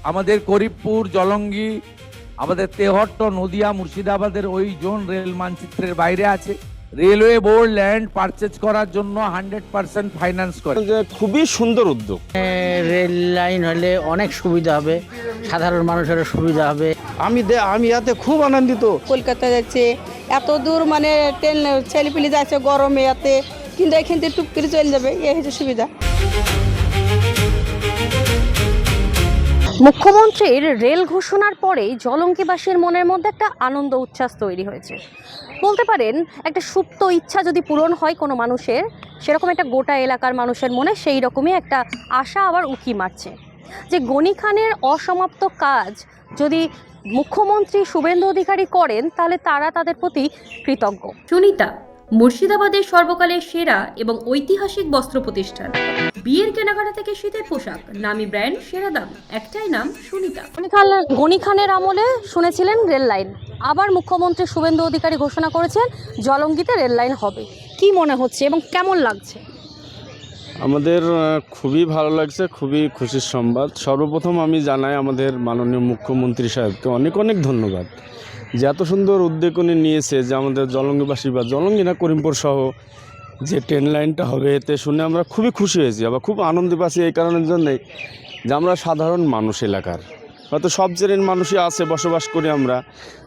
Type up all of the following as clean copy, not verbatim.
আমাদের করিমপুর, জলঙ্গি, আমাদের তেহট্ট, নদিয়া, মুর্শিদাবাদের ওই জোন রেল মানচিত্রের বাইরে আছে। রেলওয়ে বোর্ড ল্যান্ড পারচেজ করার জন্য 100% ফাইন্যান্স করে। খুবই সুন্দর উদ্যোগ। রেল লাইন হলে অনেক সুবিধা হবে, সাধারণ মানুষেরও সুবিধা হবে। আমি এতে খুব আনন্দিত। কলকাতা যাচ্ছে এত দূর, মানে ট্রেন ছেলেপিলি যাচ্ছে গরমে এতে, কিন্তু এখান থেকে টুক করে চলে যাবে, এই হচ্ছে সুবিধা। মুখ্যমন্ত্রীর রেল ঘোষণার পরেই জলঙ্গিবাসীর মনের মধ্যে একটা আনন্দ উচ্ছ্বাস তৈরি হয়েছে। বলতে পারেন একটা সুপ্ত ইচ্ছা যদি পূরণ হয় কোনো মানুষের, সেরকম একটা গোটা এলাকার মানুষের মনে সেই রকমই একটা আশা আবার উকি মারছে যে গনি খানের অসমাপ্ত কাজ যদি মুখ্যমন্ত্রী শুভেন্দু অধিকারী করেন তাহলে তারা তাদের প্রতি কৃতজ্ঞ। সুনিতা, মুর্শিদাবাদের সর্বকালের সেরা এবং ঐতিহাসিক বস্ত্র প্রতিষ্ঠান। বিয়ের কেনাকাটা থেকে শীতের পোশাক, নামি ব্র্যান্ড, সেরা দাম, একটাই নাম সুনিতা। গনি খানের আমলে শুনেছিলেন রেল লাইন, আবার মুখ্যমন্ত্রী শুভেন্দু অধিকারী ঘোষণা করেছেন জলঙ্গিতে রেল লাইন হবে। কি মনে হচ্ছে এবং কেমন লাগছে? আমাদের খুবই ভালো লাগছে, খুবই খুশির সংবাদ। সর্বপ্রথম আমি জানাই আমাদের মাননীয় মুখ্যমন্ত্রী সাহেবকে অনেক অনেক ধন্যবাদ যে এত সুন্দর উদ্যোগ উনি নিয়েছে, যে আমাদের জলঙ্গিবাসী বা জলঙ্গি না করিমপুর সহ যে ট্রেন লাইনটা হবে, এতে শুনে আমরা খুবই খুশি হয়েছি। আবার খুব আনন্দ পাচ্ছি এই কারণের জন্যই যে আমরা সাধারণ মানুষ এলাকার, হয়তো সব শ্রেণীর মানুষই আছে, বসবাস করি আমরা,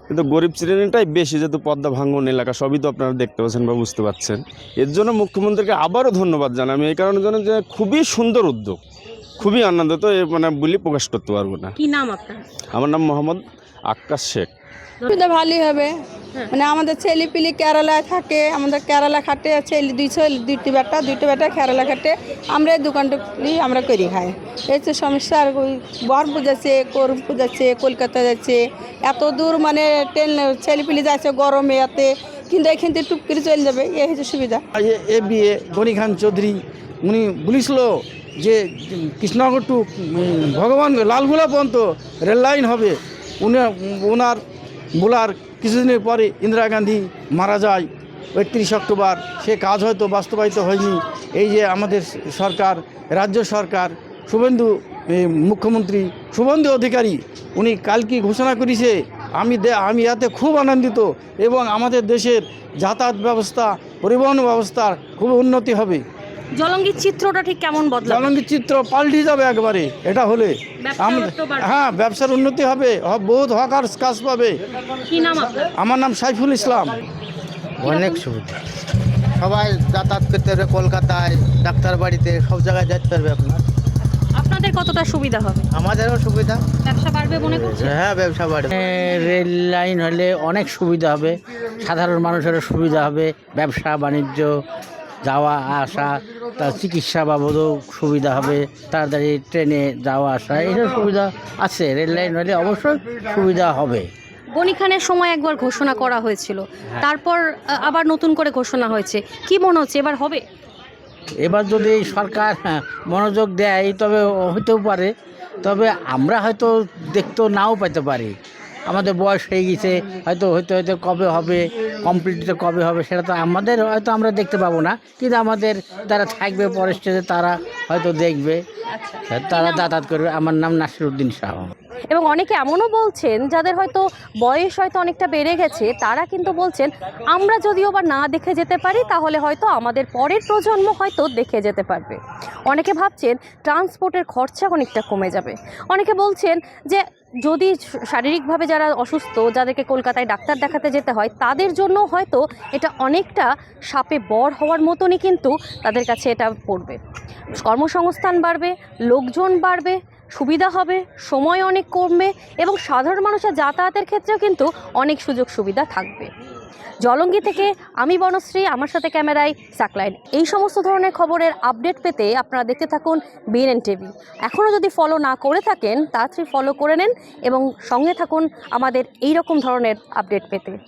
কিন্তু গরিব শ্রেণীটাই বেশি, যেহেতু পদ্মা ভাঙ্গন এলাকা, সবই তো আপনারা দেখতে পাচ্ছেন বা বুঝতে পারছেন। এর জন্য মুখ্যমন্ত্রীকে আবারও ধন্যবাদ জানাই আমি এই কারণের জন্য যে খুবই সুন্দর উদ্যোগ, খুবই আনন্দিত, মানে বলি প্রকাশ করতে পারবো না। কি নাম আপনার? আমার নাম মোহাম্মদ আক্কাস শেখ। সুবিধা ভালোই হবে, মানে আমাদের ছেলেপিলি কেরালায় থাকে, আমাদের কেরালা খাটে, ছেলে দুইটি বেটা কেরালা খাটে, আমরা এই দোকানটুকুলি আমরা করি খাই। এই হচ্ছে সমস্যা। আর ওই বহরমপুর যাচ্ছে, করিমপুর যাচ্ছে, কলকাতা যাচ্ছে এত দূর, মানে ট্রেন ছেলেপিলি যাচ্ছে গরমে এতে, কিন্তু এখান থেকে টুক করে চলে যাবে, এই হচ্ছে সুবিধা। এ বিয়ে গনি খান চৌধুরী উনি বলেছিল যে কৃষ্ণনগর টু ভগবান লালগোলা পর্যন্ত রেল লাইন হবে। ওনার বলার কিছুদিনের পরে ইন্দিরা গান্ধী মারা যায় 31 অক্টোবর। সে কাজ হয়তো বাস্তবায়িত হয়নি। এই যে আমাদের সরকার, রাজ্য সরকার, মুখ্যমন্ত্রী শুভেন্দু অধিকারী উনি কালকে ঘোষণা করেছে। আমি এতে খুব আনন্দিত এবং আমাদের দেশের যাতায়াত ব্যবস্থা, পরিবহন ব্যবস্থার খুব উন্নতি হবে। জলঙ্গির চিত্রটা ঠিক কেমন বদলাবে? জলঙ্গির চিত্র পাল্টে যাবে একবারে এটা হলে। হ্যাঁ, ব্যবসার উন্নতি হবে, বহুত হকার কাজ পাবে। কি নাম আপনার? আমার নাম সাইফুল ইসলাম। অনেক সুবিধা, সবাই যাতায়াত করতে পারবে, কলকাতায় ডাক্তার বাড়িতে সব জায়গায় যেতে পারবে। আপনাদের কতটা সুবিধা হবে? আমাদেরও সুবিধা। ব্যবসা বাড়বে মনে করছেন? হ্যাঁ, ব্যবসা বাড়বে। রেল লাইন হলে অনেক সুবিধা হবে, সাধারণ মানুষেরও সুবিধা হবে, ব্যবসা বাণিজ্য, যাওয়া আসা, তার চিকিৎসা বাবদও সুবিধা হবে, তাড়াতাড়ি ট্রেনে যাওয়া আসা, এইসব সুবিধা আছে। রেল লাইন হলে অবশ্যই সুবিধা হবে। গনি খানের সময় একবার ঘোষণা করা হয়েছিল, তারপর আবার নতুন করে ঘোষণা হয়েছে। কি মনে হচ্ছে এবার হবে? এবার যদি সরকার মনোযোগ দেয় তবে হতেও পারে, তবে আমরা হয়তো দেখতেও নাও পেতে পারি। আমাদের বয়স হয়ে গেছে, হয়তো কবে হবে, কমপ্লিট কবে হবে সেটা তো আমাদের হয়তো আমরা দেখতে পাবো না, কিন্তু আমাদের তারা থাকবে পরের স্টেজে, তারা হয়তো দেখবে, তারা যাতায়াত করবে। আমার নাম নাসিরউদ্দিন শাহ। এবং অনেকে এমনও বলছেন যাদের হয়তো বয়স হয়তো অনেকটা বেড়ে গেছে, তারা কিন্তু বলছেন আমরা যদিও বা না দেখে যেতে পারি তাহলে হয়তো আমাদের পরের প্রজন্ম হয়তো দেখে যেতে পারবে। অনেকে ভাবছেন ট্রান্সপোর্টের খরচা অনেকটা কমে যাবে। অনেকে বলছেন যে যদি শারীরিকভাবে যারা অসুস্থ, যাদেরকে কলকাতায় ডাক্তার দেখাতে যেতে হয়, তাদের জন্য হয়তো এটা অনেকটা সাপে বর হওয়ার মতনই কিন্তু তাদের কাছে এটা পড়বে। কর্মসংস্থান বাড়বে, লোকজন বাড়বে, সুবিধা হবে, সময় অনেক কমবে এবং সাধারণ মানুষের যাতায়াতের ক্ষেত্রেও কিন্তু অনেক সুযোগ সুবিধা থাকবে। জলঙ্গি থেকে আমি বনশ্রী, আমার সাথে ক্যামেরায় সাকলাইন। এই সমস্ত ধরনের খবরের আপডেট পেতে আপনারা দেখতে থাকুন বিএনএন টিভি। এখনও যদি ফলো না করে থাকেন তাড়াতাড়ি ফলো করে নেন এবং সঙ্গে থাকুন আমাদের এই রকম ধরনের আপডেট পেতে।